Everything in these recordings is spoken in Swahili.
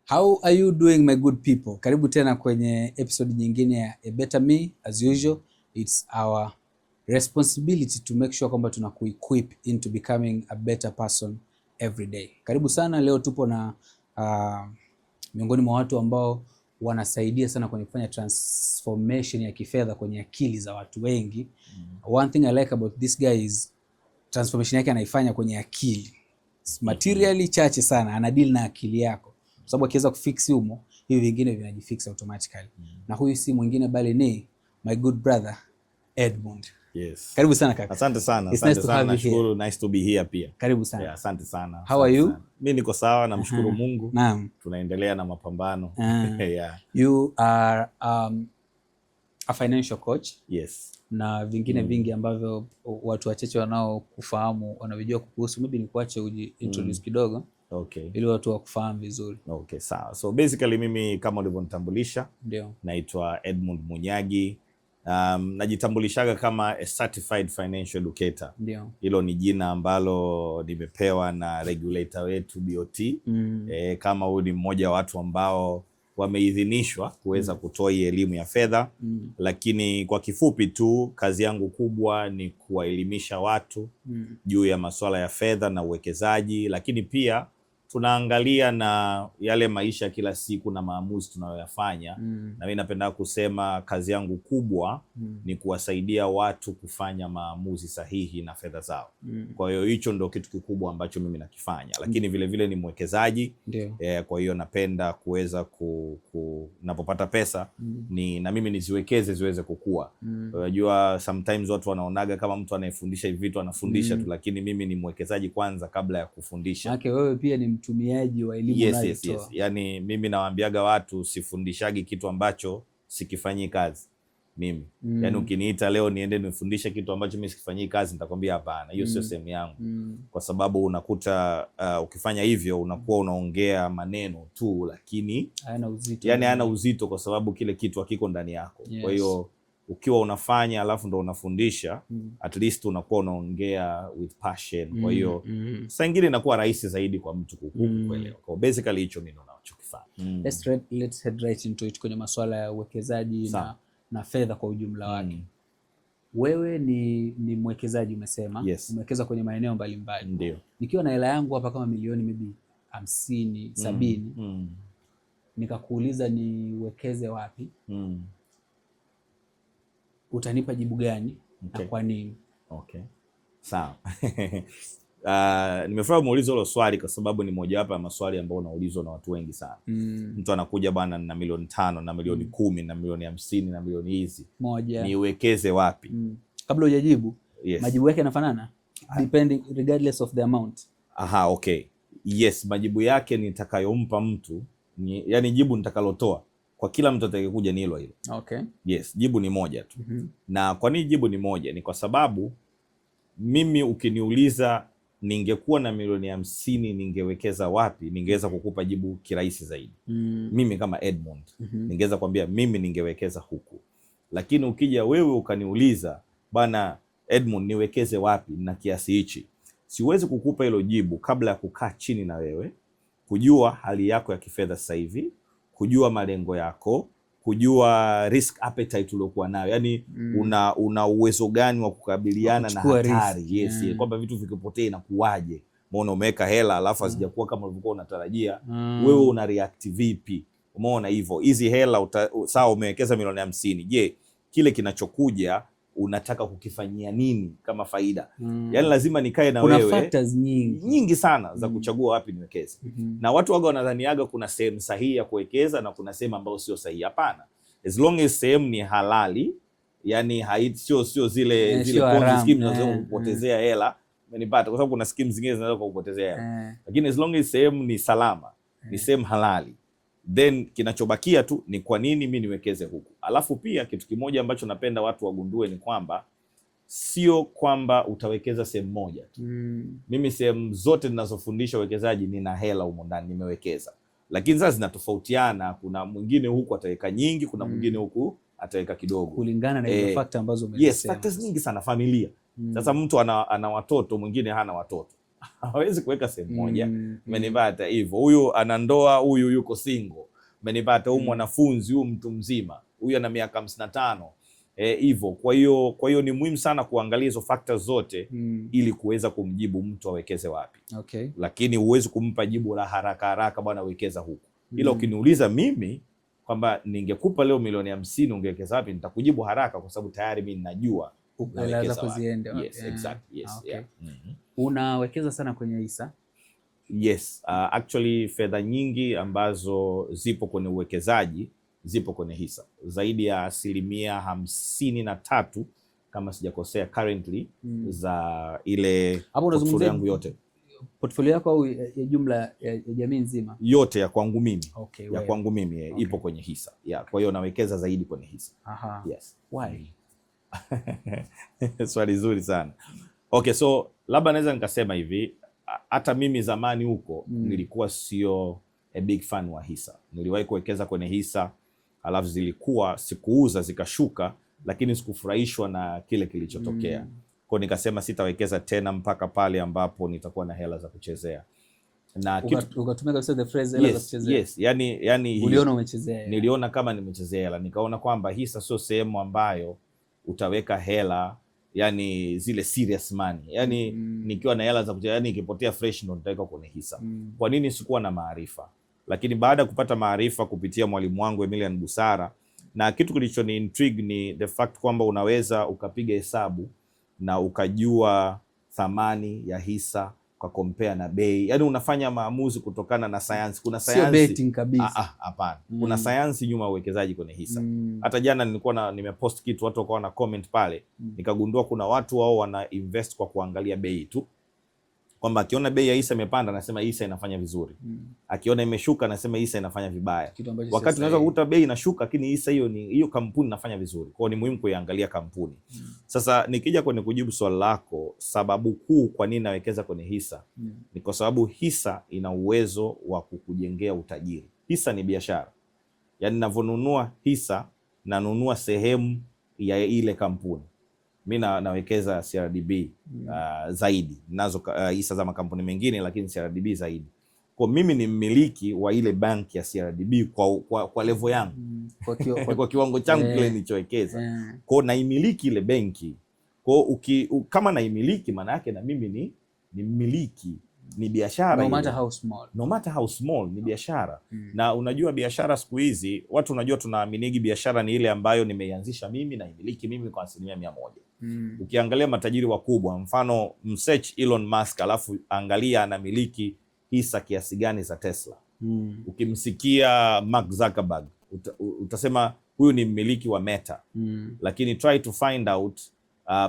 How are you doing, my good people? Karibu tena kwenye episode nyingine ya A Better Me. As usual, it's our responsibility to make sure kwamba tunakuequip into becoming a better person every day. Karibu sana. Leo tupo na miongoni mwa watu ambao wanasaidia sana kwenye kufanya transformation ya kifedha kwenye akili za watu wengi. One thing I like about this guy is transformation yake anaifanya kwenye akili. Materially chache sana, anadeal na akili yako. Kwa sababu akiweza kufix humo, hivi vingine vinajifix automatically. Na huyu si mwingine bali ni my good brother Edmund. Yes. Karibu sana kaka. Asante sana. Asante sana. Nashukuru, nice to be here pia. Karibu sana. Yeah, asante sana. How are you? Mimi niko sawa, namshukuru Mungu. Naam. Tunaendelea na mapambano. Yeah. You are a financial coach. Yes. Na vingine vingi ambavyo watu wachache wanao kufahamu wanavijua kuhusu. Maybe nikuache introduce kidogo. Okay. Ili watu wakufahamu vizuri. Okay, sawa. So basically mimi kama ulivyonitambulisha, ndio, naitwa Edmund Munyagi. Najitambulishaga kama a certified financial educator. Ndio. Hilo ni jina ambalo nimepewa na regulator wetu BOT. Kama huyu ni mmoja wa watu ambao wameidhinishwa kuweza kutoa hii elimu ya fedha. Lakini kwa kifupi tu, kazi yangu kubwa ni kuwaelimisha watu juu ya masuala ya fedha na uwekezaji, lakini pia tunaangalia na yale maisha kila siku na maamuzi tunayoyafanya. Na mimi napenda kusema kazi yangu kubwa ni kuwasaidia watu kufanya maamuzi sahihi na fedha zao. Kwa hiyo hicho ndio kitu kikubwa ambacho mimi nakifanya. Lakini vile vile ni mwekezaji. Kwa hiyo napenda kuweza napopata pesa na mimi niziwekeze ziweze kukua. Unajua sometimes watu wanaonaga kama mtu anayefundisha hivi vitu anafundisha tu, lakini mimi ni mwekezaji kwanza kabla ya kufundisha. Okay, wewe pia ni mtumiaji wa elimu. Yes. Yani mimi nawaambiaga watu sifundishagi kitu ambacho sikifanyii kazi mimi. Yani ukiniita leo niende nifundishe kitu ambacho mimi sikifanyii kazi, nitakwambia hapana, hiyo sio sehemu yangu. Kwa sababu unakuta ukifanya hivyo unakuwa unaongea maneno tu, lakini hayana uzito. Yani hayana uzito kwa sababu kile kitu hakiko ndani yako. Yes. Kwa hiyo ukiwa unafanya alafu ndo unafundisha, at least unakuwa unaongea with passion. Kwa hiyo saa nyingine inakuwa rahisi zaidi kwa mtu kuelewa. Kwa basically hicho ndio ninachokifanya. Let's head right into it kwenye masuala ya uwekezaji na fedha kwa ujumla wake. Wewe ni mwekezaji umesema. Yes. Umewekeza kwenye maeneo mbalimbali. Ndio. Nikiwa na hela yangu hapa kama milioni maybe 50, 70, nikakuuliza niwekeze wapi? Utanipa jibu gani? Okay. Na kwa nini? Okay. Sawa. Nimefurahi muulizo hilo swali kwa sababu ni mojawapo ya maswali ambayo unaulizwa na watu wengi sana. Mtu anakuja bana na milioni 5 na milioni 10 na milioni 50 na milioni hizi. Niwekeze wapi? Kabla hujajibu, yes, majibu yake yanafanana depending regardless of the amount. Aha, okay. Yes, majibu yake nitakayompa mtu yani jibu nitakalotoa kwa kila mtu atakayekuja ni hilo. Okay. Yes, jibu ni moja tu. Na kwa nini jibu ni moja? Ni kwa sababu mimi ukiniuliza ningekuwa na milioni 50 ningewekeza wapi, ningeweza kukupa jibu kirahisi zaidi. Mimi kama Edmund ningeweza kwambia mimi ningewekeza huku. Lakini ukija wewe ukaniuliza bana Edmund niwekeze wapi na kiasi hichi, siwezi kukupa hilo jibu kabla ya kukaa chini na wewe, kujua hali yako ya kifedha sasa hivi, kujua malengo yako, kujua risk appetite uliokuwa nayo. Yani una uwezo gani wa kukabiliana na hatari. Yes, kwamba vitu vikipotea inakuwaje? Umeona umeweka hela alafu hazijakuwa kama ulivyokuwa unatarajia. Wewe una react vipi? Umeona hivyo. Hizi hela sawa umewekeza milioni 50. Je, kile kinachokuja unataka kukifanyia nini kama faida? Yani lazima nikae na wewe. Kuna factors nyingi sana za kuchagua wapi niwekeze. Na watu waga wanadhaniaga kuna sehemu sahihi ya kuwekeza na kuna sehemu ambayo sio sahihi. Hapana. As long as sehemu ni halali, yani sio zile Ponzi scheme zinazoweza kupotezea hela. Umenipata? Kwa sababu kuna scheme zingine zinaweza kupotezea hela. Lakini as long as sehemu ni salama, ni sehemu halali, then kinachobakia tu ni kwa nini mimi niwekeze huku. Alafu pia kitu kimoja ambacho napenda watu wagundue ni kwamba sio kwamba utawekeza sehemu moja tu. Mimi sehemu zote ninazofundisha uwekezaji nina hela humo ndani nimewekeza. Lakini sasa zinatofautiana, kuna mwingine huku ataweka nyingi, kuna mwingine huku ataweka kidogo. Kulingana na ile factor ambazo umesema. Yes, factors nyingi sana, familia. Sasa mtu ana watoto, mwingine hana watoto. hawezi kuweka sehemu moja. Umenipata hivyo? Huyu ana ndoa, huyu yuko single. Umenipata? Huyu mwanafunzi, huyu mtu mzima, huyu ana miaka 55 hivyo. Kwa hiyo ni muhimu sana kuangalia hizo factors zote ili kuweza kumjibu mtu awekeze wapi. Okay. Lakini huwezi kumpa jibu la haraka haraka, bwana wekeza huku. Ila ukiniuliza mimi kwamba ningekupa leo milioni 50 ungewekeza wapi, nitakujibu haraka kwa sababu tayari mimi ninajua unaweza kuzienda. Yes, exactly. Yes, okay. Yeah. Unawekeza sana kwenye hisa? Yes, actually fedha nyingi ambazo zipo kwenye uwekezaji zipo kwenye hisa. Zaidi ya 53% kama sijakosea currently za ile portfolio yangu yote. Portfolio yako au ya jumla ya jamii nzima? Yote ya kwangu mimi. Okay, ya kwangu mimi ipo kwenye hisa. Yeah, kwa hiyo nawekeza zaidi kwenye hisa. Aha. Yes. Why? Swali zuri sana. Okay, so labda naweza nikasema hivi, hata mimi zamani huko nilikuwa sio a big fan wa hisa. Niliwahi kuwekeza kwenye hisa, alafu zilikuwa sikuuza zikashuka, lakini sikufurahishwa na kile kilichotokea. Kwa nikasema sitawekeza tena mpaka pale ambapo nitakuwa na hela za kuchezea. Na ukatumia kabisa the phrase hela za kuchezea. Yes, yani uliona umechezea. Niliona kama nimechezea hela, nikaona kwamba hisa sio sehemu ambayo utaweka hela, yani zile serious money. Yani nikiwa na hela za kuchezea, yani ikipotea fresh ndo nitaweka kwenye hisa. Kwa nini? Sikuwa na maarifa. Lakini baada ya kupata maarifa kupitia mwalimu wangu Emilian Busara, na kitu kilichoni intrigue ni the fact kwamba unaweza ukapiga hesabu na ukajua thamani ya hisa kwa compare na bei. Yaani unafanya maamuzi kutokana na sayansi. Kuna sayansi. Sio betting kabisa. Hapana. Kuna sayansi nyuma ya uwekezaji kwenye hisa. Hata jana nilikuwa nimepost kitu, watu wakawa na comment pale. Nikagundua kuna watu wao wana invest kwa kuangalia bei tu. Kwamba akiona bei ya hisa imepanda anasema hisa inafanya vizuri. Akiona imeshuka anasema hisa inafanya vibaya. Wakati unaweza kukuta bei inashuka lakini hisa hiyo kampuni inafanya vizuri. Kwa hiyo ni muhimu kuiangalia kampuni. Sasa nikija kwenye kujibu swali lako, sababu kuu kwa nini nawekeza kwenye hisa ni kwa sababu hisa ina uwezo wa kukujengea utajiri. Hisa ni biashara. Yaani ninavyonunua hisa nanunua sehemu ya ile kampuni. Mimi nawekeza CRDB zaidi. Nazo hisa za makampuni mengine lakini CRDB zaidi. Kwa mimi ni mmiliki wa ile bank ya CRDB kwa level yangu. Kwa kiwango changu kile nilichowekeza. Kwa naimiliki ile benki. Kwa kama naimiliki maana yake na mimi ni mmiliki. Ni biashara. No matter how small. No matter how small, ni biashara. Na unajua biashara siku hizi, watu unajua tunaaminigi biashara ni ile ambayo nimeianzisha mimi na imiliki mimi kwa 100%. Ukiangalia matajiri wakubwa, mfano msearch Elon Musk, alafu angalia anamiliki hisa kiasi gani za Tesla. Ukimsikia Mark Zuckerberg, utasema huyu ni mmiliki wa Meta. Lakini try to find out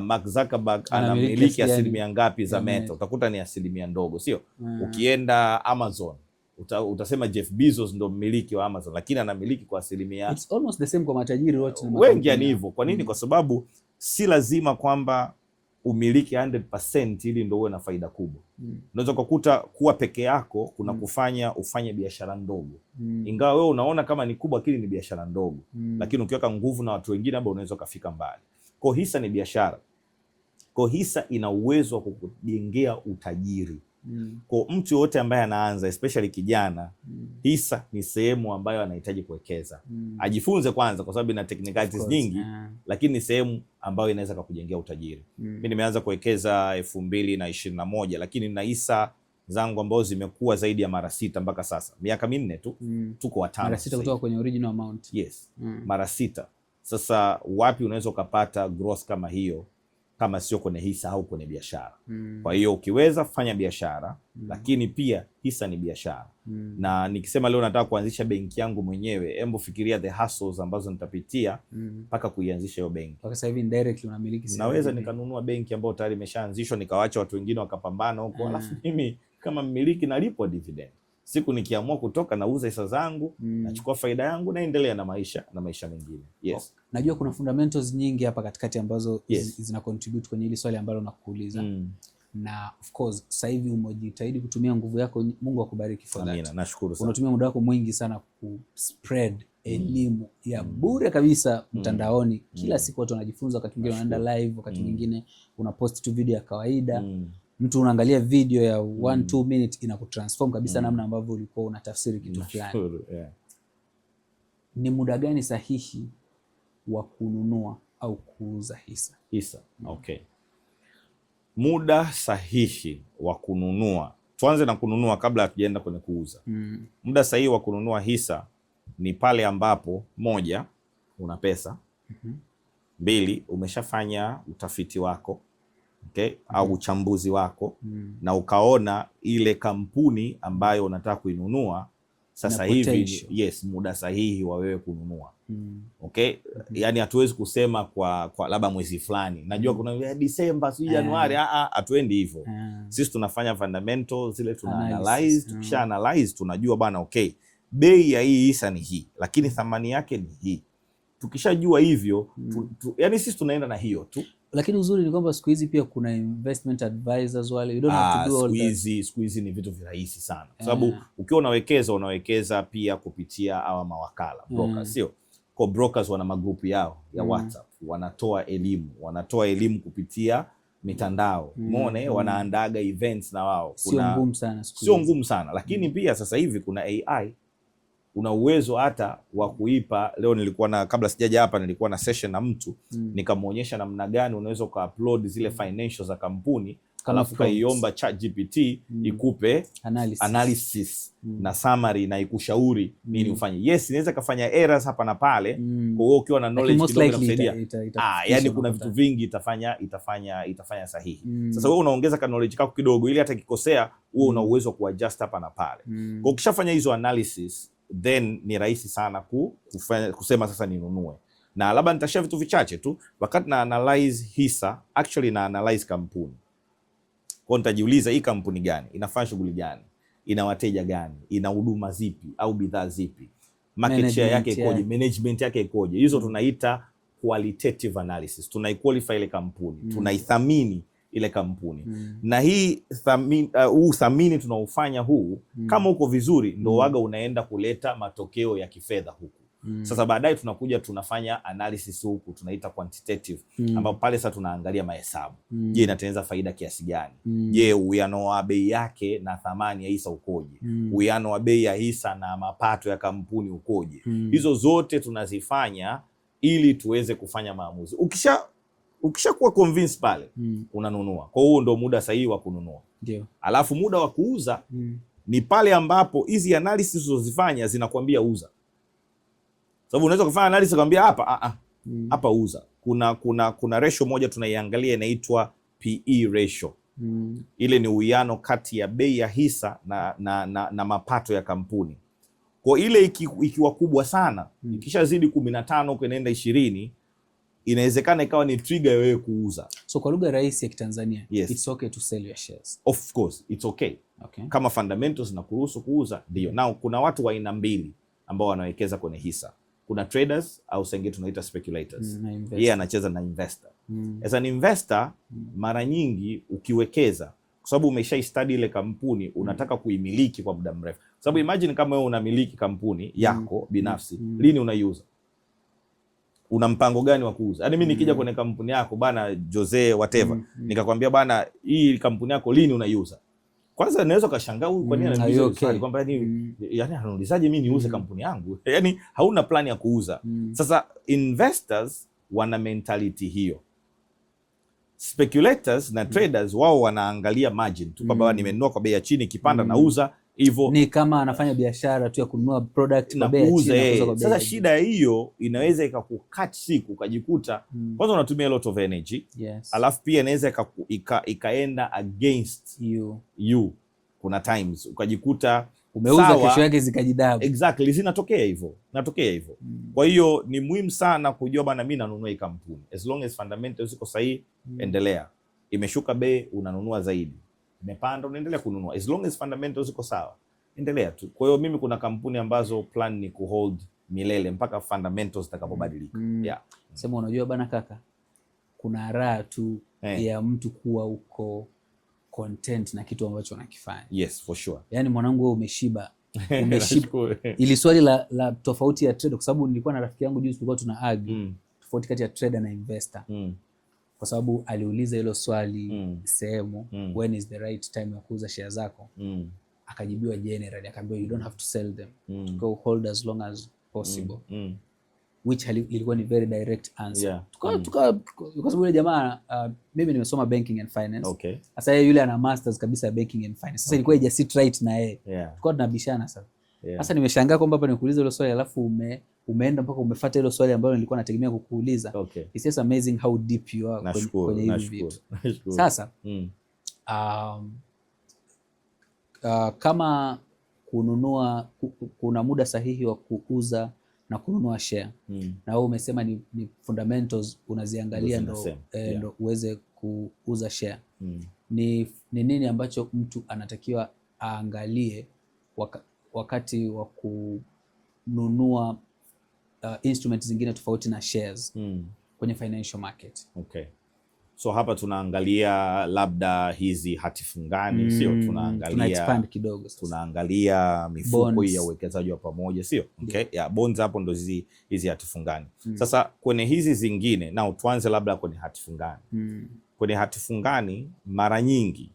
Mark Zuckerberg anamiliki asilimia ngapi za Meta. Utakuta ni asilimia ndogo, sio? Ukienda Amazon utasema Jeff Bezos ndo mmiliki wa Amazon, lakini anamiliki kwa asilimia. It's almost the same kwa matajiri wote wengi ni hivyo. Kwa nini? Kwa sababu si lazima kwamba umiliki 100% ili ndio uwe na faida kubwa. Unaweza kukuta kuwa peke yako kuna kufanya ufanye biashara ndogo. Ingawa wewe unaona kama ni kubwa, lakini ni biashara ndogo. Lakini ukiweka nguvu na watu wengine ambao unaweza kufika mbali. Kwa hisa ni biashara. Kwa hisa ina uwezo wa kukujengea utajiri. Kwa mtu yote ambaye anaanza, especially kijana, hisa ni sehemu ambayo anahitaji kuwekeza. Ajifunze kwanza kwa sababu ina technicalities nyingi, lakini ni sehemu ambayo inaweza kukujengea utajiri. Mimi nimeanza kuwekeza 2021, lakini na hisa zangu ambazo zimekuwa zaidi ya mara 6 mpaka sasa. Miaka 4 tu. Tuko watano. Mara 6 kutoka kwenye original amount. Yes. Mara 6. Sasa wapi unaweza ukapata growth kama hiyo kama sio kwenye hisa au kwenye biashara? Kwa hiyo ukiweza fanya biashara, lakini pia hisa ni biashara. Na nikisema leo nataka kuanzisha benki yangu mwenyewe, hebu fikiria the hustles ambazo nitapitia mpaka kuianzisha hiyo benki. Kwa sasa hivi indirectly unamiliki. Naweza nikanunua benki ambayo tayari imeshaanzishwa, nikawaacha watu wengine wakapambana huko, alafu mimi kama mmiliki nalipwa dividend. Siku nikiamua kutoka nauza hisa zangu, nachukua faida yangu naendelea na maisha mengine. Yes. Najua kuna fundamentals nyingi hapa katikati ambazo zina contribute kwenye hili swali ambalo nakuuliza. Na of course sasa hivi umejitahidi kutumia nguvu yako, Mungu akubariki for that. Amina, nashukuru sana. Unatumia muda wako mwingi sana ku spread elimu ya bure kabisa mtandaoni. Kila siku watu wanajifunza, wakati mwingine wanaenda live, wakati mwingine unapost tu video ya kawaida. mtu unaangalia video ya 1-2 minutes inakutransform kabisa namna ambavyo ulikuwa unatafsiri kitu fulani. Yeah. Ni muda gani sahihi wa kununua au kuuza hisa? Okay. Muda sahihi wa kununua. Tuanze na kununua kabla hatujaenda kwenye kuuza. Muda sahihi wa kununua hisa ni pale ambapo moja, una pesa. 2, umeshafanya utafiti wako, okay? Au uchambuzi wako na ukaona ile kampuni ambayo unataka kuinunua sasa hivi muda sahihi wa wewe kununua. Okay? Yani hatuwezi kusema kwa labda mwezi fulani. Najua kuna Disemba, si Januari, hatuendi hivyo. Sisi tunafanya fundamentals zile, tuna analyze, tukisha analyze tunajua bana, okay, bei ya hii hisa ni hii, lakini thamani yake ni hii. Tukishajua hivyo, yani sisi tunaenda na hiyo tu. Lakini uzuri ni kwamba siku hizi pia kuna investment advisors wale, you don't have to do all that. Siku hizi ni vitu virahisi sana. Kwa sababu ukiwa unawekeza pia kupitia hawa mawakala, brokers, sio? Kwa brokers wana magrupu yao ya WhatsApp, wanatoa elimu kupitia mitandao. Umeona, wanaandaga events na wao. Sio ngumu sana, lakini pia sasa hivi kuna AI. Una uwezo hata wa kuipa. Leo nilikuwa kabla sijaja hapa nilikuwa na session na mtu, nikamuonyesha namna gani unaweza kuupload zile financials za kampuni, alafu kaiomba ChatGPT ikupe analysis na summary na ikushauri nini ufanye. Yes, inaweza kufanya errors hapa na pale. Kwa hiyo ukiwa na knowledge kidogo inakusaidia. Yani kuna vitu vingi itafanya sahihi. Sasa wewe unaongeza knowledge kako kidogo ili hata kikosea wewe una uwezo wa kuadjust hapa na pale. Kwa ukishafanya hizo analysis, then ni rahisi sana kusema sasa ninunue. Na labda nitashare vitu vichache tu. Wakati na analyze hisa, actually na analyze kampuni. Kwa nitajiuliza hii kampuni gani, inafanya shughuli gani, ina wateja gani, ina huduma zipi au bidhaa zipi, market share yake ikoje, management yake ikoje. Hizo tunaita qualitative analysis. Tunaiqualify ile kampuni, tunaithamini ile kampuni. Na hii thamini tunaofanya kama uko vizuri ndo waga unaenda kuleta matokeo ya kifedha huku. Sasa baadaye tunakuja tunafanya analysis huku tunaita quantitative, ambapo pale sasa tunaangalia mahesabu. Je, inatengeneza faida kiasi gani? Je, uwiano wa bei yake na thamani ya hisa ukoje? Uwiano wa bei ya hisa na mapato ya kampuni ukoje? Hizo zote tunazifanya ili tuweze kufanya maamuzi. Ukishakuwa convinced pale, unanunua. Kwa hiyo ndio muda sahihi wa kununua. Ndio. Alafu muda wa kuuza ni pale ambapo hizi analysis unazozifanya zinakwambia uza. Sababu unaweza kufanya analysis kwambia hapa uza. Kuna ratio moja tunaiangalia inaitwa PE ratio. Ile ni uwiano kati ya bei ya hisa na mapato ya kampuni. Kwa ile ikiwa kubwa sana, ikishazidi 15 huko inaenda 20, inawezekana ikawa ni trigger ya wewe kuuza. So kwa lugha rahisi ya Kitanzania, it's okay to sell your shares. Of course, it's okay. Kama fundamentals na kuruhusu kuuza, ndio. Now kuna watu wa aina mbili ambao wanawekeza kwenye hisa. Kuna traders au senge tunaita speculators. Yeye anacheza na investor. As an investor, mara nyingi ukiwekeza, kwa sababu umesha-study ile kampuni, unataka kuimiliki kwa muda mrefu. Kwa sababu imagine kama wewe unamiliki kampuni yako binafsi, lini unaiuza? Una mpango gani wa kuuza? Yaani mimi nikija kwenye kampuni yako bana Jose whatever, nikakwambia bana hii kampuni yako lini unaiuza? Kwanza naweza kashangaa huyu kwa nini ananiuliza swali kwamba yani anaulizaje mimi niuze kampuni yangu? Yaani hauna plan ya kuuza. Sasa investors wana mentality hiyo. Speculators na traders wao wanaangalia margin tu kwamba nimenunua kwa bei ya chini, kipanda nauza. Hivyo ni kama anafanya biashara tu ya kununua product kwa bei ya chini. Sasa shida hiyo inaweza ikakukatch siku ukajikuta kwanza unatumia a lot of energy. Alafu pia inaweza ikaenda against you. Kuna times ukajikuta umeuza kesho yake zikajidabu. Exactly, zinatokea hivyo. Kwa hiyo ni muhimu sana kujua bana mimi nanunua hii kampuni. As long as fundamentals ziko sahihi, endelea. Imeshuka bei unanunua zaidi. Imepanda unaendelea kununua. As long as fundamentals ziko sawa, endelea tu. Kwa hiyo mimi kuna kampuni ambazo plan ni kuhold milele mpaka fundamentals zitakapobadilika. Sema unajua bana kaka, kuna raha tu ya mtu kuwa uko content na kitu ambacho unakifanya. Yes, for sure. Yaani mwanangu wewe umeshiba. Ili swali la tofauti ya trader, kwa sababu nilikuwa na rafiki yangu juzi tulikuwa tuna argue tofauti kati ya trader na investor. kwa sababu aliuliza hilo swali sehemu when is the right time ya kuuza share zako, akajibiwa generally, akaambiwa you don't have to sell them, go hold as long as possible, which ilikuwa ni very direct answer. Kwa sababu yule jamaa mimi nimesoma banking and finance. Sasa yeye yule ana masters kabisa banking and finance. Sasa ilikuwa ija sit right na yeye. Tulikuwa tunabishana sasa. Sasa nimeshangaa kwamba hapa nikuuliza hilo swali alafu umeenda mpaka umefuata hilo swali ambalo nilikuwa nategemea kukuuliza. It's just amazing how deep you are kwenye hivi vitu. Sasa kama kununua, kuna muda sahihi wa kuuza na kununua share, na wewe umesema ni fundamentals unaziangalia ndo uweze kuuza share. Ni nini ambacho mtu anatakiwa aangalie wakati wa kununua instruments zingine tofauti na shares kwenye financial market? So hapa tunaangalia labda hizi hati fungani, sio? Tunaangalia expand kidogo sasa. Tunaangalia mifuko ya uwekezaji wa pamoja, sio? Bonds hapo ndo hizi hati fungani. Sasa kwenye hizi zingine, na tuanze labda kwenye hati fungani. Kwenye hati fungani mara nyingi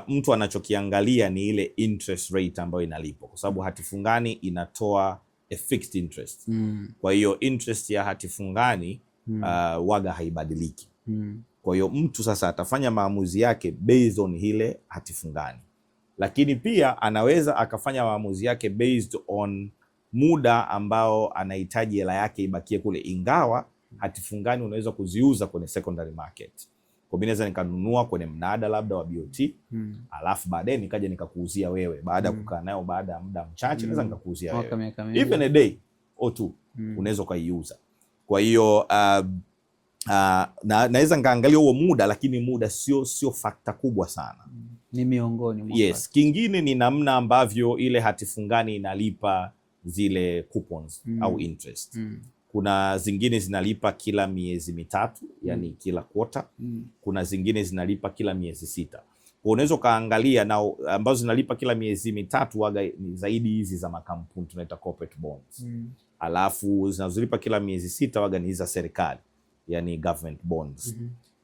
mtu anachokiangalia ni ile interest rate ambayo inalipwa, kwa sababu hati fungani inatoa a fixed interest. Kwa hiyo interest ya hati fungani waga haibadiliki. Kwa hiyo mtu sasa atafanya maamuzi yake based on ile hati fungani, lakini pia anaweza akafanya maamuzi yake based on muda ambao anahitaji hela yake ibakie kule, ingawa hati fungani unaweza kuziuza kwenye secondary market. Kwa mimi naweza nikanunua kwenye mnada labda wa BOT, alafu baadaye nikaja nikakuuzia wewe baada ya kukaa nayo, baada ya muda mchache naweza nikakuuzia wewe even a day or two, unaweza kaiuza. Kwa hiyo naweza nikaangalia huo muda, lakini muda sio fakta kubwa sana. Ni miongoni mwa kingine ni namna ambavyo ile hati fungani inalipa zile coupons au interest. Kuna zingine zinalipa kila miezi mitatu, yani kila quarter. Kuna zingine zinalipa kila miezi 6. Kwa unaweza kaangalia na ambazo zinalipa kila miezi mitatu waga ni zaidi hizi za makampuni tunaita corporate bonds. Alafu zinazolipa kila miezi 6 waga ni za serikali, yani government bonds.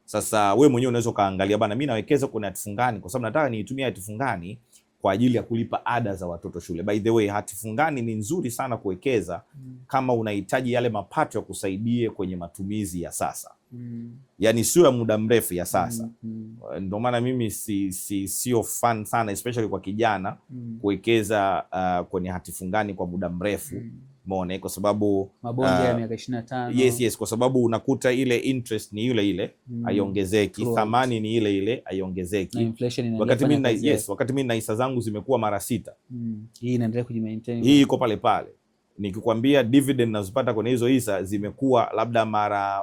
Sasa we mwenyewe unaweza kaangalia bana, mimi nawekeza kwenye hati fungani kwa sababu nataka niitumie hati fungani kwa ajili ya kulipa ada za watoto shule. By the way, hati fungani ni nzuri sana kuwekeza kama unahitaji yale mapato ya kusaidie kwenye matumizi ya sasa. Yani sio ya muda mrefu, ya sasa. Ndio maana mimi sio fan sana especially kwa kijana kuwekeza kwenye hati fungani kwa muda mrefu. Umeona, kwa sababu mabondi ya miaka 25. Yes, kwa sababu unakuta ile interest ni ile haiongezeki, thamani ni ile haiongezeki. Wakati mimi na hisa zangu zimekuwa mara 6. Hii inaendelea kujimaintain. Hii iko pale pale. Nikikwambia dividend nazopata kwenye hizo hisa zimekuwa labda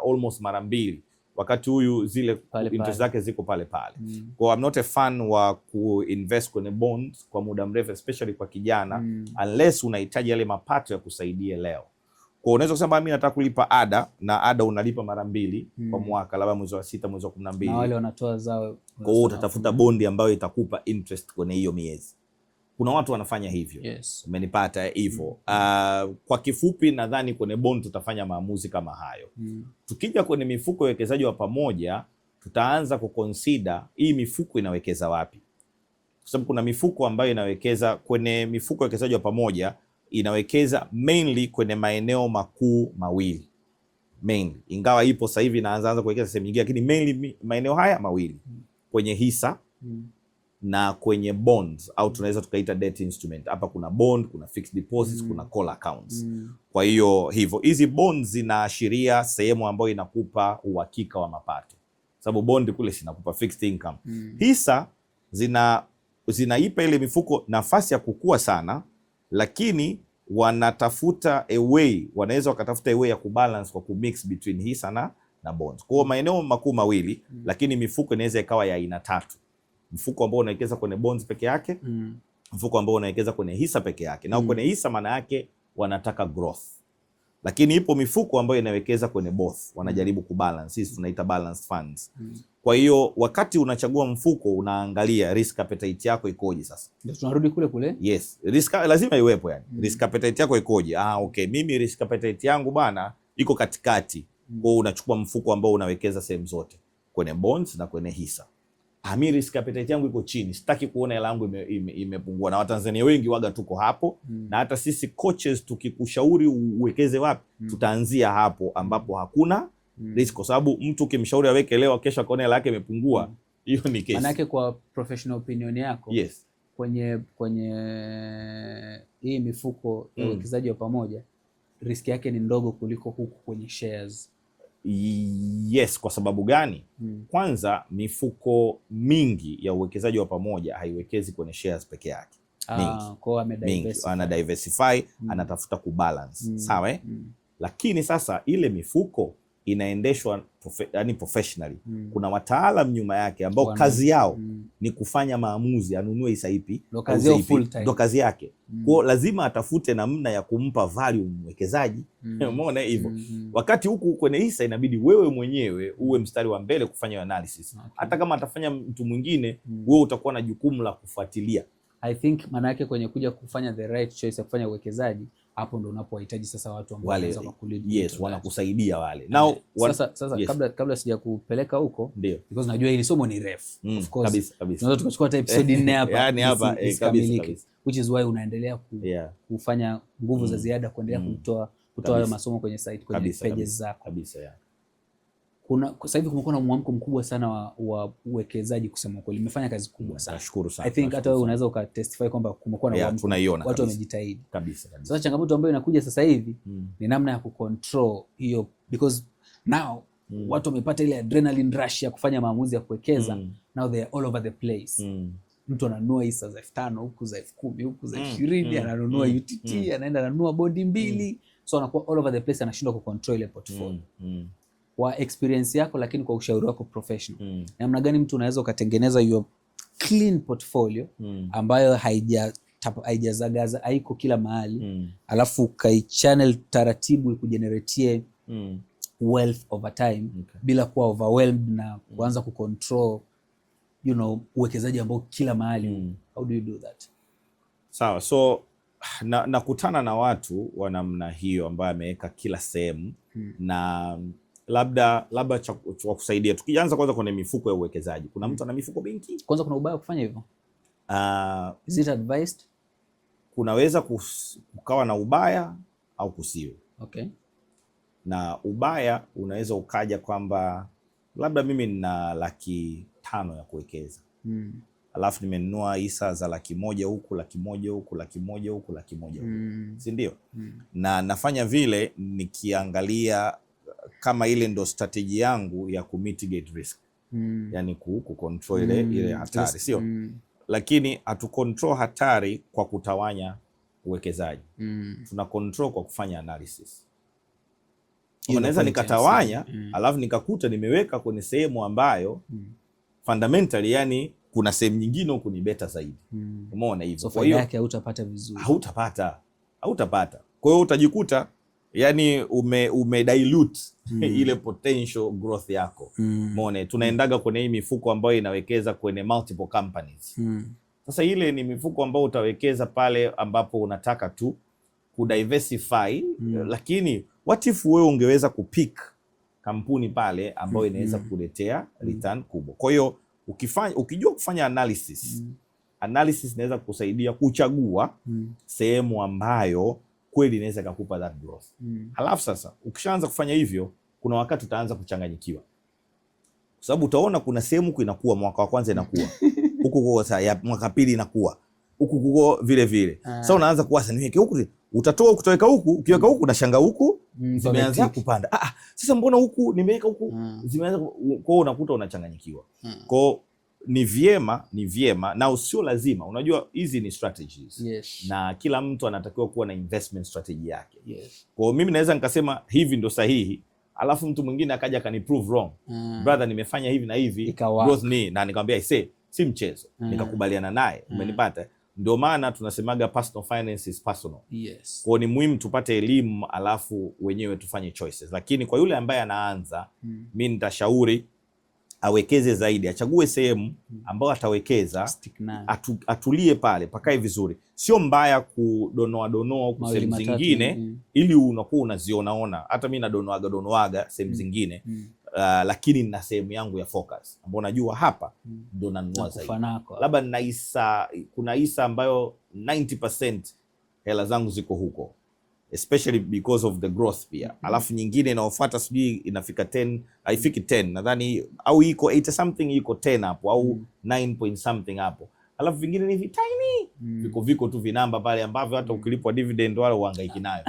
almost mara 2, wakati huyu zile interest zake ziko pale pale. Kwa I'm not a fan wa kuinvest kwenye bonds kwa muda mrefu especially kwa kijana unless unahitaji yale mapato ya kusaidia leo. Kwa unaweza kusema mimi nataka kulipa ada, na ada unalipa mara 2 kwa mwaka, labda mwezi wa 6, mwezi wa 12. Na wale wanatoa zao. Kwa hiyo utatafuta bondi ambayo itakupa interest kwenye hiyo miezi. Kuna watu wanafanya hivyo. Umenipata hivyo. Kwa kifupi nadhani kwenye bond tutafanya maamuzi kama hayo. Tukija kwenye mifuko ya uwekezaji wa pamoja, tutaanza kuconsider hii mifuko inawekeza wapi. Kwa sababu kuna mifuko ambayo inawekeza kwenye mifuko ya uwekezaji wa pamoja, inawekeza mainly kwenye maeneo makuu mawili. Mainly. Ingawa ipo sasa hivi inaanza kuwekeza sehemu nyingine, lakini mainly maeneo haya mawili. Kwenye hisa na kwenye bonds au tunaweza tukaita debt instrument. Hapa kuna bond, kuna fixed deposits, kuna call accounts. Kwa hiyo hivyo hizi bonds zinaashiria sehemu ambayo inakupa uhakika wa mapato, sababu bond kule zinakupa fixed income. Hisa zinaipa ile mifuko nafasi ya kukua sana, lakini wanatafuta a way, wanaweza wakatafuta a way ya kubalance kwa kumix between hisa na bonds. Kwa maeneo makuu mawili, lakini mifuko inaweza ikawa ya aina 3. Mfuko ambao unawekeza kwenye bonds peke yake, mfuko ambao unawekeza kwenye hisa peke yake. Na kwenye hisa maana yake wanataka growth. Lakini ipo mifuko ambayo inawekeza kwenye both, wanajaribu kubalance. Sisi tunaita balanced funds. Kwa hiyo wakati unachagua mfuko unaangalia risk appetite yako ikoje sasa. Ndio tunarudi kule. Yes, risk lazima iwepo yani. Risk appetite yako ikoje? Okay, mimi risk appetite yangu bana iko katikati. Kwa hiyo unachukua mfuko ambao unawekeza sehemu zote, kwenye bonds na kwenye hisa. Mimi risk appetite yangu iko chini, sitaki kuona hela yangu imepungua, na Watanzania wengi waga tuko hapo. Na hata sisi coaches tukikushauri uwekeze wapi, tutaanzia hapo ambapo hakuna risk, kwa sababu mtu ukimshauri aweke leo, kesho akaona hela yake imepungua, hiyo ni case. Manake kwa professional opinion yako, yes, kwenye hii mifuko ya uwekezaji wa pamoja risk yake ni ndogo kuliko huku kwenye shares. Yes, kwa sababu gani? Kwanza, mifuko mingi ya uwekezaji wa pamoja haiwekezi kwenye shares peke yake. Mingi ana diversify, anatafuta kubalance, sawa? Lakini sasa ile mifuko inaendeshwa professionally. Kuna wataalam nyuma yake ambao kazi yao ni kufanya maamuzi, anunue hisa ipi, ndo kazi yake. Kwa lazima atafute namna ya kumpa value mwekezaji. Umeona hivyo? Wakati huku kwenye hisa inabidi wewe mwenyewe uwe mstari wa mbele kufanya analysis. Hata kama atafanya mtu mwingine, wewe utakuwa na jukumu la kufuatilia. I think maana yake kwenye kuja kufanya the right choice ya kufanya uwekezaji, hapo ndo unapohitaji sasa watu ambao wanaweza kukulead. Yes, wanakusaidia wale. Now sasa yes. Kabla sija kupeleka huko, because najua hili somo ni refu. Of course. Kabisa. Tunaweza tukachukua hata episode 4 hapa. Yani hapa kabisa. Which is why unaendelea kufanya nguvu za ziada kuendelea kutoa masomo kwenye site, kwenye pages zako. Kabisa, yeah. Sasa hivi kumekuwa na mwamko mkubwa sana wa uwekezaji, kusema kweli imefanya kazi kubwa sana. Nashukuru sana. I think hata wewe unaweza ukatestify kwamba kumekuwa na mwamko, watu wamejitahidi. Kabisa. Sasa changamoto ambayo inakuja sasa hivi ni namna ya kucontrol hiyo, because now watu wamepata ile adrenaline rush ya kufanya maamuzi ya kuwekeza. Now they are all over the place. Mtu ananunua hisa za 5,000 huku, za 10,000 huku, za 20, ananunua UTT, anaenda ananunua bodi mbili. So anakuwa all over the place, anashindwa kucontrol ile portfolio. Kwa experience yako, lakini kwa ushauri wako professional, namna gani mtu unaweza ukatengeneza your clean portfolio ambayo haijazagaza, haiko kila mahali, alafu ukaichannel taratibu kugeneratie wealth over time, bila kuwa overwhelmed na kuanza kucontrol uwekezaji ambao kila mahali. How do you do that? Sawa. So nakutana na watu wa namna hiyo ambayo ameweka kila sehemu, na labda cha kusaidia. Tukianza kwanza kwenye mifuko ya uwekezaji, kuna mtu ana mifuko benki. Kwanza kuna ubaya kufanya hivyo? Is it advised? Kunaweza kukawa na ubaya au kusiwe. Okay. Na ubaya unaweza ukaja kwamba labda mimi nina 500,000 ya kuwekeza. Alafu nimenunua hisa za 100,000 huku, 100,000 huku, 100,000 huku, 100,000 huku. Si ndio? Na nafanya vile nikiangalia kama ile ndo strategy yangu ya kumitigate risk. Yani kucontrol ile hatari, sio? Lakini hatu control hatari kwa kutawanya uwekezaji. Tuna control kwa kufanya analysis. Unaweza nikatawanya, alafu nikakuta nimeweka kwenye sehemu ambayo fundamentally, yani kuna sehemu nyingine huko ni better zaidi. Umeona hivyo? So faida yake hautapata vizuri. Hautapata. Kwa hiyo utajikuta yani dilute ile potential growth yako. Umeona, tunaendaga kwenye hii mifuko ambayo inawekeza kwenye multiple companies. Sasa ile ni mifuko ambayo utawekeza pale ambapo unataka tu kudiversify, lakini what if wewe ungeweza kupick kampuni pale ambayo inaweza kuletea return kubwa. Kwa hiyo ukijua kufanya analysis inaweza kusaidia kuchagua sehemu ambayo kweli inaweza kukupa that growth. Halafu sasa ukishaanza kufanya hivyo, kuna wakati utaanza kuchanganyikiwa, kwa sababu utaona kuna sehemu inakuwa mwaka wa kwanza inakuwa huku, ya mwaka pili inakuwa huku vile vile. Sasa unaanza kuwasa niweke huku, utatoa kutoweka huku, ukiweka huku unashanga huku zimeanza kupanda. Sasa mbona huku nimeweka huku zimeanza, kwao unakuta unachanganyikiwa. Kwao ni vyema na usio lazima. Unajua hizi ni strategies. Na kila mtu anatakiwa kuwa na investment strategy yake. Kwa mimi naweza nikasema hivi ndo sahihi, alafu mtu mwingine akaja akaniprove wrong. Brother, nimefanya hivi na hivi, growth ni, na nikamwambia si mchezo. Nikakubaliana naye. Umenipata? Ndio maana tunasemaga personal finance is personal. Kwa ni muhimu tupate elimu, alafu wenyewe tufanye choices. Lakini kwa yule ambaye anaanza, mimi nitashauri awekeze zaidi, achague sehemu ambayo atawekeza, atulie pale pakae vizuri. Sio mbaya kudonoa huku sehemu zingine ili unakuwa unazionaona. Hata mimi nadonoaga sehemu zingine lakini na sehemu yangu ya focus ambapo najua hapa ndo nanunua zaidi. Labda kuna hisa ambayo 90% hela zangu ziko huko, especially because of the growth pia. Alafu nyingine inaofuata sijui inafika 10, haifiki 10 nadhani, au iko 80 something, iko 10 hapo au 9 point something hapo. Alafu vingine ni vitiny viko tu vinamba pale ambavyo hata ukilipwa dividend wala uhangaiki nayo.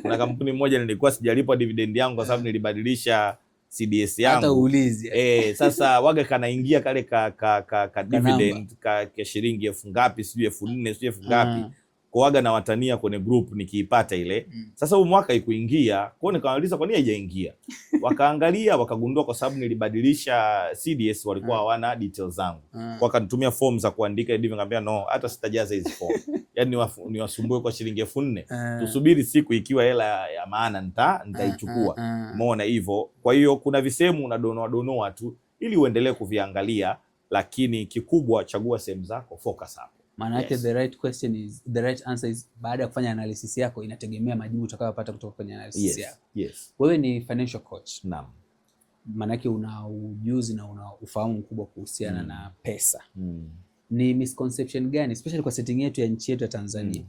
Kuna kampuni moja nilikuwa sijalipwa dividend yangu kwa sababu nilibadilisha CDS yangu. Hata uulizi. Sasa waga kanaingia kale ka dividend ka shilingi 1000 ngapi sijui 4000 sijui 1000 ngapi. Kwa waga na watania kwenye group nikiipata ile. Sasa huu mwaka ikuingia, kwa hiyo nikawauliza kwa nini haijaingia. Wakaangalia wakagundua kwa sababu nilibadilisha CDS, walikuwa hawana details zangu. Wakanitumia form za kuandika, ndivyo ngambia no, hata sitajaza hizo form. Yaani niwasumbue kwa shilingi 4000. Tusubiri siku ikiwa hela ya maana nitaichukua. Umeona hivyo? Kwa hiyo kuna visehemu unadonoa tu ili uendelee kuviangalia, lakini kikubwa chagua sehemu zako, focus hapo. Maana yake the right answer is baada ya kufanya analysis yako inategemea majibu utakayopata kutoka kwenye analysis yako. Wewe ni financial coach. Naam. Maana yake una ujuzi na una ufahamu mkubwa kuhusiana na pesa. Ni misconception gani especially kwa setting yetu ya nchi yetu ya Tanzania?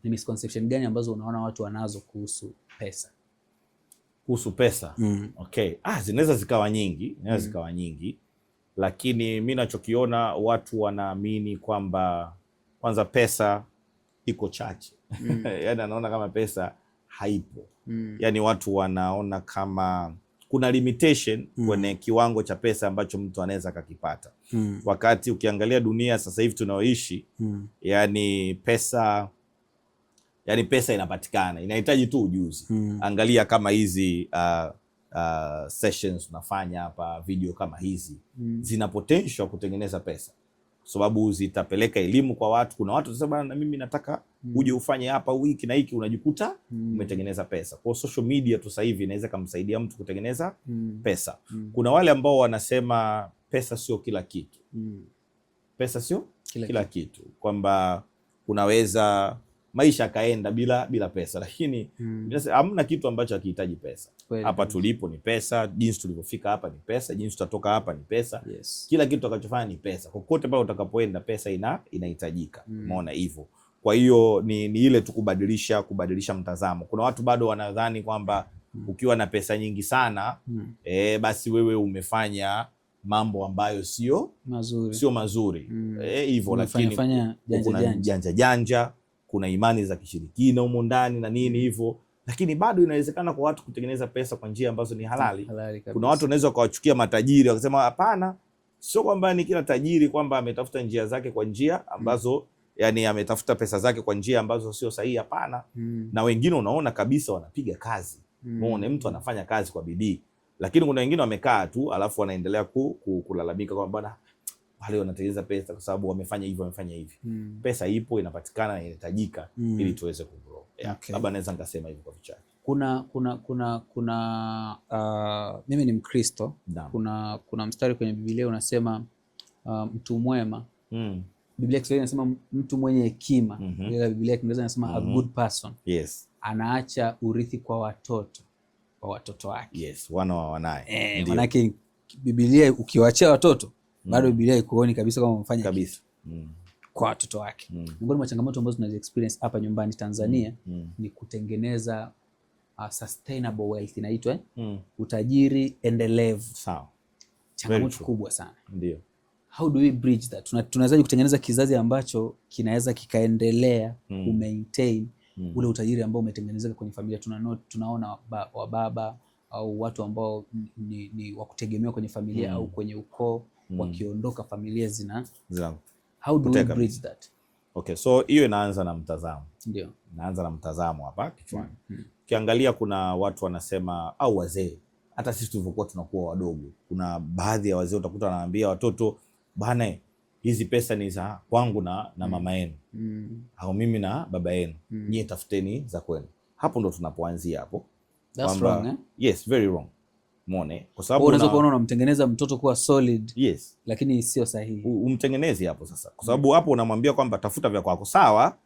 Ni misconception gani ambazo unaona watu wanazo kuhusu pesa? Kuhusu pesa? Okay. Zinaweza zikawa nyingi. Lakini mimi nachokiona watu wanaamini kwamba kwanza pesa iko chache. Yaani anaona kama pesa haipo. Yaani watu wanaona kama kuna limitation kwenye kiwango cha pesa ambacho mtu anaweza kakipata. Wakati ukiangalia dunia sasa hivi tunaoishi, yani pesa inapatikana, inahitaji tu ujuzi. Angalia kama hizi sessions unafanya hapa, video kama hizi zina potential kutengeneza pesa, kwa sababu zitapeleka elimu kwa watu. Kuna watu wanasema na mimi nataka uje ufanye hapa wiki na hiki, unajikuta umetengeneza pesa. Kwa social media tu sasa hivi inaweza kumsaidia mtu kutengeneza pesa. Kuna wale ambao wanasema pesa sio kila kitu. Pesa sio kila kitu, kwamba unaweza maisha kaenda bila pesa, lakini hamna kitu ambacho hakihitaji pesa. Hapa tulipo ni pesa, jinsi tulipofika hapa ni pesa, jinsi tutatoka hapa ni pesa. Kila kitu tutakachofanya ni pesa. Kokote pale utakapoenda pesa inahitajika. Umeona hivyo? Kwa hiyo ni ile tu kubadilisha mtazamo. Kuna watu bado wanadhani kwamba ukiwa na pesa nyingi sana basi wewe umefanya mambo ambayo sio mazuri. Hivyo lakini kuna janja, kuna imani za kishirikina humo ndani na nini hivyo, lakini bado inawezekana kwa watu kutengeneza pesa kwa njia ambazo ni halali. Kuna watu wanaweza kuwachukia matajiri wakasema hapana, sio kwamba ni kila tajiri kwamba ametafuta njia zake kwa njia ambazo yani ametafuta pesa zake kwa njia ambazo sio sahihi. Hapana. Na wengine unaona kabisa wanapiga kazi. Unaona mtu anafanya kazi kwa bidii, lakini kuna wengine wamekaa tu alafu wanaendelea kulalamika kwamba bwana wale wanatengeneza pesa kwa sababu wamefanya hivi. Pesa ipo, inapatikana na inahitajika ili tuweze kugrow. Labda naweza nikasema hivyo kwa vichache. Mimi ni Mkristo. Kuna mstari kwenye Biblia unasema mtu mwema. Biblia Kiswahili inasema mtu mwenye hekima. Biblia Kiingereza inasema a good person. Anaacha urithi kwa watoto wake. Wana wa wanae. Manake Biblia ukiwaachia watoto bado Biblia ikuoni kabisa kama umefanya kabisa kwa watoto wake. Miongoni mwa changamoto ambazo tunazi experience hapa nyumbani Tanzania ni kutengeneza sustainable wealth, inaitwa utajiri endelevu. Sawa. Changamoto kubwa sana. Ndio. How do we bridge that? Tunawezaje kutengeneza kizazi ambacho kinaweza kikaendelea maintain ule utajiri ambao umetengenezeka kwenye familia? Tunaona wababa au watu ambao ni wa kutegemewa kwenye familia au kwenye ukoo wakiondoka, familia how do we bridge that? Okay, so hiyo inaanza na mtazamo. Ndio. Inaanza na mtazamo hapa kichwani. Ukiangalia kuna watu wanasema au wazee, hata sisi tulivyokuwa tunakuwa wadogo, kuna baadhi ya wazee utakuta wanaambia watoto bana, hizi pesa ni za kwangu na mama yenu au mimi na baba yenu, nyie tafuteni za kwenu. Hapo ndo tunapoanzia hapo. That's wrong, eh? Yes, very wrong. Muone, kwa sababu unaweza kuona unamtengeneza mtoto kuwa solid. Yes. Lakini sio sahihi. Umtengeneze hapo sasa. Kwa sababu hapo unamwambia kwamba tafuta vya kwako. Sawa,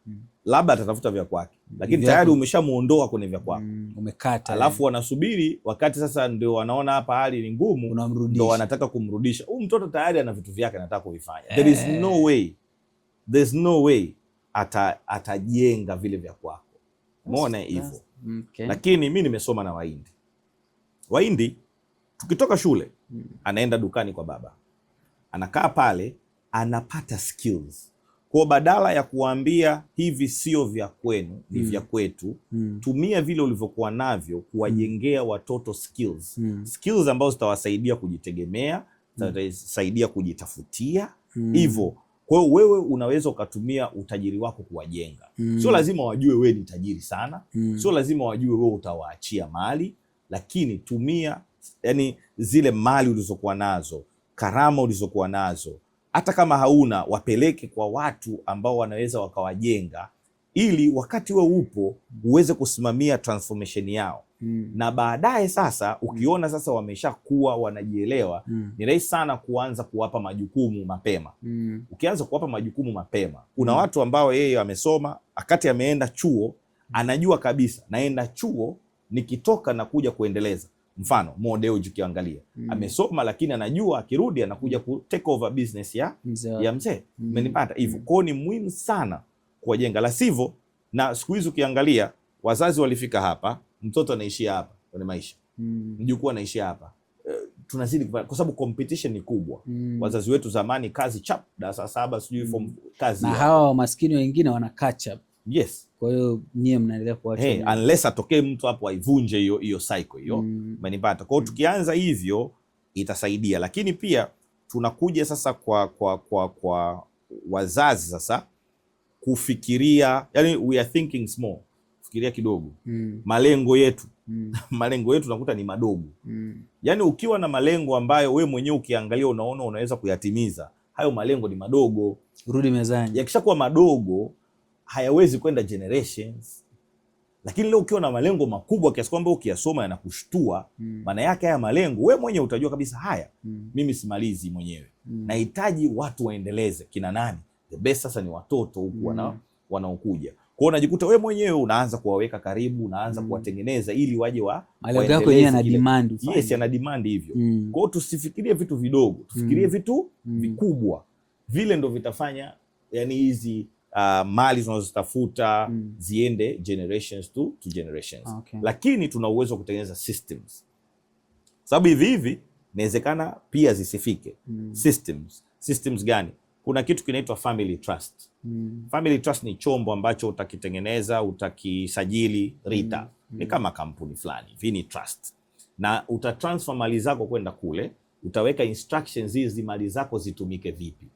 labda atatafuta vya kwake. Lakini tayari umeshamuondoa kwenye vya kwako. Umekata. Alafu wanasubiri wakati sasa ndio wanaona hapa hali ni ngumu, ndio wanataka kumrudisha. Huyu mtoto tayari ana vitu vyake anataka kuvifanya. There's no way atajenga vile vya kwako. Umeona hivyo? Okay. Lakini mimi nimesoma na Wahindi tukitoka shule anaenda dukani kwa baba, anakaa pale, anapata skills. Kwa badala ya kuambia hivi sio vya kwenu, ni vya kwetu, tumia vile ulivyokuwa navyo kuwajengea watoto skills. Skills ambazo zitawasaidia kujitegemea, zitasaidia kujitafutia hivyo. Kwa hiyo wewe unaweza ukatumia utajiri wako kuwajenga. Sio lazima wajue wewe ni tajiri sana, sio lazima wajue wewe utawaachia mali, lakini tumia yani zile mali ulizokuwa nazo, karama ulizokuwa nazo, hata kama hauna, wapeleke kwa watu ambao wanaweza wakawajenga, ili wakati wewe upo uweze kusimamia transformation yao. Na baadaye sasa ukiona sasa wameshakuwa wanajielewa, ni rahisi sana kuanza kuwapa majukumu mapema. Ukianza kuwapa majukumu mapema, kuna watu ambao yeye amesoma, akati ameenda chuo, anajua kabisa naenda chuo nikitoka na kuja kuendeleza. Mfano Mo Dewji ukiangalia, amesoma lakini anajua akirudi anakuja ku take over business ya mzee. Umenipata hivyo? Kwao ni muhimu sana kuwajenga, la sivyo. Na siku hizi ukiangalia, wazazi walifika hapa, mtoto anaishia hapa kwenye maisha, mjukuu anaishia hapa. Tunazidi kwa sababu competition ni kubwa. Wazazi wetu zamani kazi chap, darasa 7 sijui form kazi, na hawa maskini wengine wana catch up. Yes. Kwa hiyo nyie mnaendelea kuacha. Unless atokee mtu hapo aivunje hiyo cycle hiyo. Umenipata? Kwa hiyo tukianza hivyo itasaidia, lakini pia tunakuja sasa kwa wazazi sasa kufikiria, yani we are thinking small. Fikiria kidogo. Malengo yetu. Malengo yetu nakuta ni madogo. Yani ukiwa na malengo ambayo we mwenyewe ukiangalia unaona unaweza kuyatimiza, hayo malengo ni madogo. Rudi mezani. Yakishakuwa madogo hayawezi kwenda generations. Lakini leo ukiwa na malengo makubwa kiasi kwamba ukiyasoma yanakushtua, maana yake haya malengo wewe mwenyewe utajua kabisa haya, mimi simalizi mwenyewe. Nahitaji watu waendeleze. Kina nani? The best sasa ni watoto huku wanaokuja. Kwa hiyo unajikuta wewe mwenyewe unaanza kuwaweka karibu, unaanza kuwatengeneza ili waje malengo yako yenyewe yana demand. Yes, yana demand hivyo. Kwa hiyo tusifikirie vitu vidogo, tufikirie vitu vikubwa. Vile ndo vitafanya yani hizi mali tunazotafuta ziende generations to generations. Okay. Lakini tuna uwezo wa kutengeneza systems. Sababu hivi inawezekana pia zisifike. Systems gani? Kuna kitu kinaitwa family trust. Family trust ni chombo ambacho utakitengeneza, utakisajili RITA. Ni kama kampuni fulani, Vini Trust. Na utatransfer mali zako kwenda kule, utaweka instructions hizi mali zako zitumike vipi.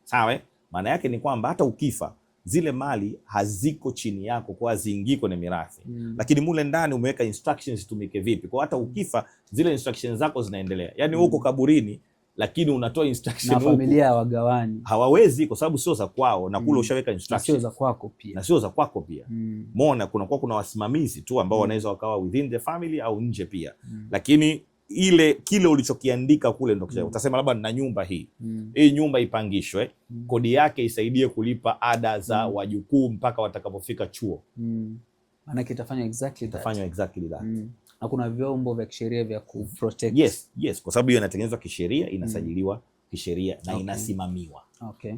Sawa? Maana yake ni kwamba hata ukifa zile mali haziko chini yako, kwa ziingii kwenye mirathi. Lakini mule ndani umeweka instructions zitumike vipi. Kwa hata ukifa zile instructions zako zinaendelea. Yaani uko kaburini lakini unatoa instruction na familia hawagawani. Hawawezi kwa sababu sio za kwao, na kule ushaweka instructions. Sio za kwako pia. Na sio za kwako pia. Umeona kuna wasimamizi tu ambao wanaweza wakawa within the family au nje pia. Lakini kile ulichokiandika kule ndo kisha utasema labda nina nyumba hii. Hii nyumba ipangishwe, kodi yake isaidie kulipa ada za wajukuu mpaka watakapofika chuo. Maana kitafanya exactly that. Na kuna vyombo vya kisheria vya kuprotect. Yes, kwa sababu hiyo inatengenezwa kisheria, inasajiliwa kisheria na inasimamiwa.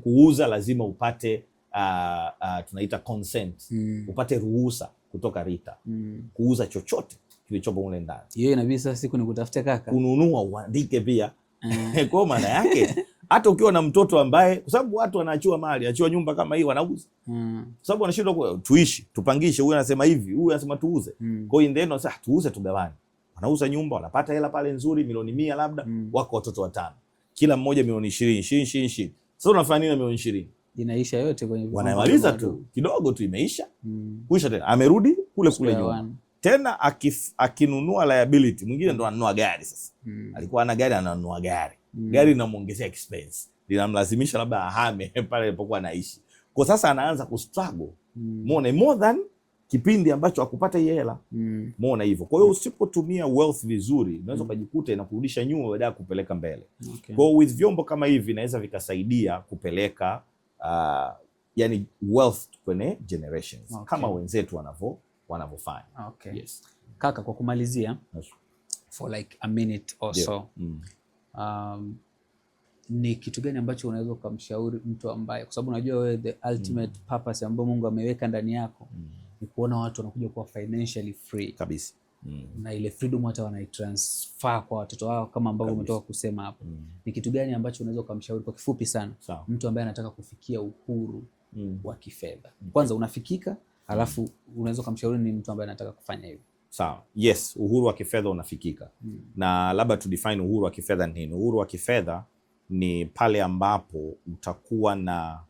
Kuuza lazima upate tunaita consent. Upate ruhusa kutoka RITA. Kuuza chochote kilichopo mule ndani. Hiyo inabidi sasa siku nikutafute kaka. Kununua uandike pia. Kwa maana yake hata ukiwa na mtoto ambaye, kwa sababu watu wanaachiwa mali, achiwa nyumba kama hii wanauza. Kwa sababu wanashindwa tuishi, tupangishe, huyu anasema hivi, huyu anasema tuuze. Kwa hiyo ndio sasa tuuze tugawane. Wanauza nyumba, wanapata hela pale nzuri, milioni 100 labda, wako watoto 5. Kila mmoja milioni 20. Sasa unafanya nini na milioni 20? Inaisha yote kwenye wanamaliza tu. Kidogo tu imeisha. Kuisha tena. Amerudi kule nyuma. Tena akinunua liability, mwingine ndo ananunua gari sasa. Alikuwa ana gari, ananunua gari. Gari linamuongezea expense. Linamlazimisha labda ahame pale alipokuwa anaishi. Kwa sasa anaanza kustruggle. More than kipindi ambacho akupata hii hela. Umeona hivyo. Kwa hiyo usipotumia wealth vizuri unaweza kujikuta inakurudisha nyuma baada ya kupeleka mbele. Kwa hiyo with vyombo kama hivi vinaweza vikasaidia kupeleka yani wealth kwenye generations kama wenzetu wanavyofanya. Yes. Kaka, kwa kumalizia for like a minute or so, ni kitu gani ambacho unaweza kumshauri mtu ambaye, kwa sababu unajua wewe the ultimate purpose ambayo Mungu ameweka ndani yako ni kuona watu wanakuja kuwa financially free kabisa, na ile freedom hata wanaitransfer kwa watoto wao kama ambavyo umetoka kusema hapo. Ni kitu gani ambacho unaweza kumshauri kwa kifupi sana mtu ambaye anataka kufikia uhuru wa kifedha? Kwanza unafikika, alafu unaweza kumshauri ni mtu ambaye anataka kufanya hivyo. Sawa. Yes, uhuru wa kifedha unafikika. Na labda tu define uhuru wa kifedha ni nini. Uhuru wa kifedha ni pale ambapo utakuwa na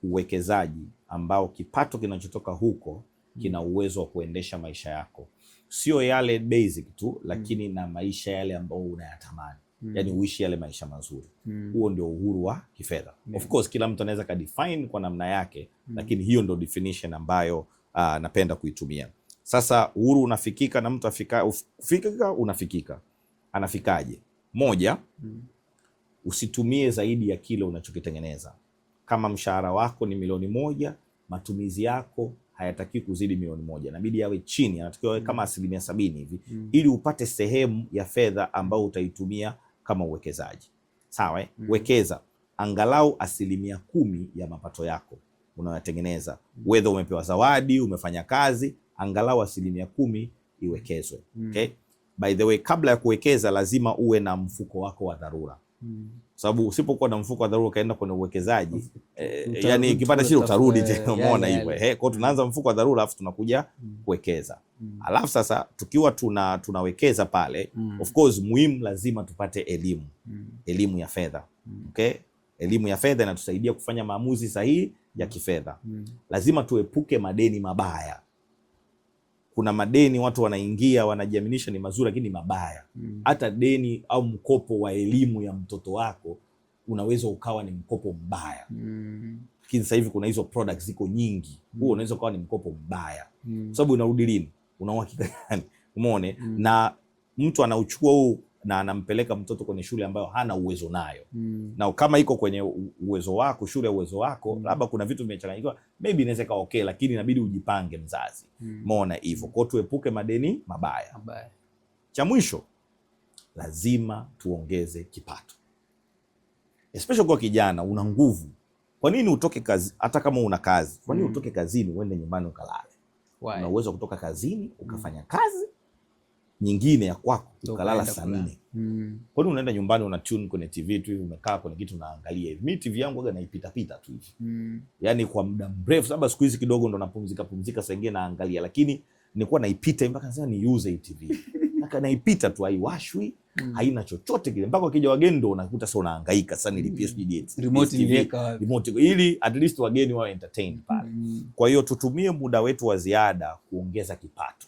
uwekezaji ambao kipato kinachotoka huko kina uwezo wa kuendesha maisha yako, sio yale basic tu, lakini na maisha yale ambayo unayatamani. Yani uishi yale maisha mazuri. Huo ndio uhuru wa kifedha. Of course kila mtu anaweza kadefine kwa namna yake, lakini hiyo ndio definition ambayo napenda kuitumia. Sasa uhuru unafikika na mtu ufikika unafikika. Anafikaje? Moja, usitumie zaidi ya kile unachokitengeneza. Kama mshahara wako ni milioni 1, matumizi yako hayataki kuzidi milioni 1. Inabidi yawe chini, anatakiwa yawe kama 70% hivi, ili upate sehemu ya fedha ambayo utaitumia kama uwekezaji. Sawa, wekeza angalau 10% ya mapato yako unayotengeneza. Whether umepewa zawadi, umefanya kazi, angalau 10% iwekezwe. Okay? By the way, kabla ya kuwekeza lazima uwe na mfuko wako wa dharura. Sababu usipokuwa na mfuko wa dharura ukaenda kwenye uwekezaji, yani ikipata shida utarudi tena, umeona hivyo. Kwa hiyo tunaanza mfuko wa dharura alafu tunakuja kuwekeza. Alafu sasa tukiwa tunawekeza pale, of course muhimu lazima tupate elimu ya fedha. Okay? Elimu ya fedha inatusaidia kufanya maamuzi sahihi ya kifedha. Lazima tuepuke madeni mabaya. Kuna madeni watu wanaingia wanajiaminisha ni mazuri lakini mabaya. Hata deni au mkopo wa elimu ya mtoto wako unaweza ukawa ni mkopo mbaya. Lakini sasa hivi kuna hizo products ziko nyingi. Huo unaweza ukawa ni mkopo mbaya. Sababu unarudi lini? Una uhakika gani? Umeone? Na mtu anauchukua huu na anampeleka mtoto kwenye shule ambayo hana uwezo nayo. Na kama iko kwenye uwezo wako, shule ya uwezo wako, labda kuna vitu vimechanganyika, maybe inaweza kuwa okay, lakini inabidi ujipange mzazi. Umeona hivyo. Kwa tuepuke madeni mabaya. Cha mwisho, lazima tuongeze kipato. Especially kwa kijana, una nguvu. Kwa nini utoke kazi hata kama una kazi? Kwa nini utoke kazini uende nyumbani ukalale? Una uwezo kutoka kazini ukafanya kazi nyingine ya kwako ukalala saa 4. Kwa nini unaenda nyumbani una tune kwenye TV tu hivi, umekaa kwenye kitu unaangalia hivi? Mimi TV yangu aga naipita tu hivi. Yaani kwa muda mrefu, sababu siku hizi kidogo ndo napumzika saa nyingine naangalia, lakini nilikuwa naipita mpaka sasa niuze hii TV. Naipita tu, haiwashwi, haina chochote kile. Mpaka wakija wageni ndo unakuta sasa unahangaika sasa nilipie remote ili at least wageni wawe entertained pale. Kwa hiyo tutumie muda wetu wa ziada kuongeza kipato.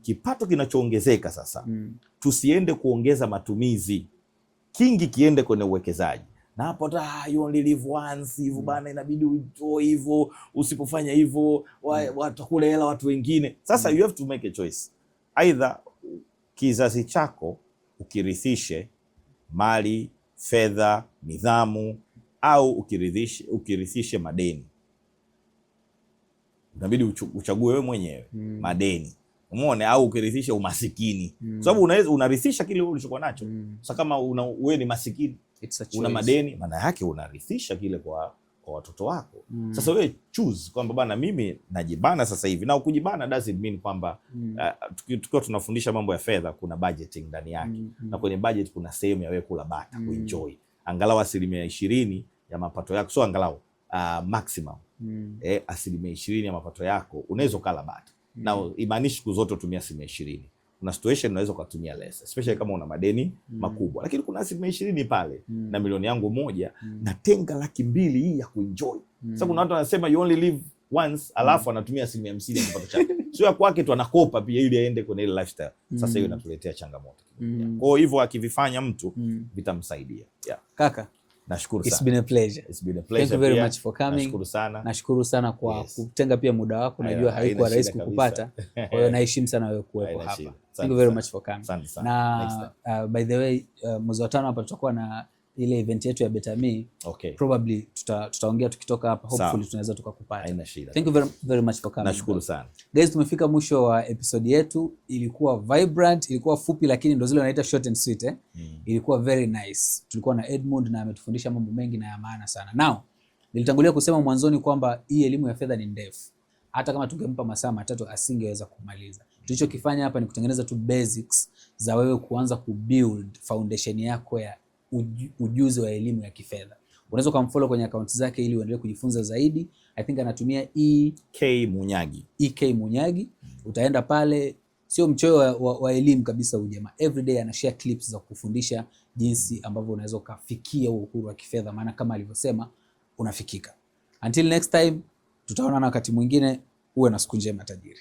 Kipato kinachoongezeka sasa, tusiende kuongeza matumizi. Kingi kiende kwenye uwekezaji. Na hapo you only live once hivyo bana, inabidi uitoe hivyo, usipofanya hivyo watakula hela watu wengine. Sasa you have to make a choice. Either kizazi chako ukirithishe mali, fedha, nidhamu, au ukirithishe madeni. Inabidi uchague wewe mwenyewe. Madeni, umeone, au ukirithishe umasikini. Sababu unaweza unarithisha kile ulichokuwa nacho. Sasa kama wewe ni masikini, una madeni, maana yake unarithisha kile kwa watoto wako. Sasa wewe choose kwamba bana mimi najibana sasa hivi. Na ukujibana doesn't mean kwamba tukiwa tunafundisha mambo ya fedha kuna budgeting ndani yake. Na kwenye budget kuna sehemu ya wewe kula bata, kuenjoy. Angalau 20% ya mapato yako, so angalau maximum 20% ya mapato yako unaweza kula bata. Na imaanishi siku zote utumia 20%. Kuna situation unaweza kutumia less, especially kama una madeni makubwa. Lakini kuna 20% pale, na milioni yangu 1 natenga 200,000 hii ya kuenjoy. Sasa kuna watu wanasema you only live once, alafu anatumia 50% ya kipato chake. Sio ya kwake tu, anakopa pia ili aende kwenye ile lifestyle. Sasa hiyo inatuletea changamoto. Kwa hivyo akivifanya mtu vitamsaidia. Kaka, Nashukuru It's sana. been a pleasure. It's been a pleasure. Thank you very pia. much for coming. Nashukuru sana. Nashukuru sana kwa kutenga pia muda wako. Najua haikuwa rahisi kukupata. Kwa hiyo naheshimu sana wewe kuwepo hapa. Thank you very much for coming. Na by the way, mwezi wa 5 hapa tutakuwa na ile event yetu ya BETAMI. Okay. Probably tutaongea tukitoka hapa, hopefully tunaweza tukakupata. Haina shida. Thank you very much for coming. Nashukuru sana. Guys, tumefika mwisho wa episode yetu. Ilikuwa vibrant, ilikuwa fupi lakini ndio zile wanaita short and sweet Ilikuwa very nice. Tulikuwa na Edmund na ametufundisha mambo mengi na ya maana sana. Now, nilitangulia kusema mwanzoni kwamba hii elimu ya fedha ni ndefu. Hata kama tungempa masaa 3 asingeweza kumaliza. Tulichokifanya hapa ni kutengeneza tu basics za wewe kuanza kubuild foundation yako ya ujuzi wa elimu ya kifedha. Unaweza kumfollow kwenye account zake ili uendelee kujifunza zaidi. I think anatumia EK Munyagi. EK Munyagi. Utaenda pale, sio mchoyo wa elimu kabisa huyu jamaa. Every day anashare clips za kufundisha jinsi ambavyo unaweza kufikia uhuru wa kifedha, maana kama alivyosema unafikika. Until next time, tutaonana wakati mwingine. Uwe na siku njema tajiri.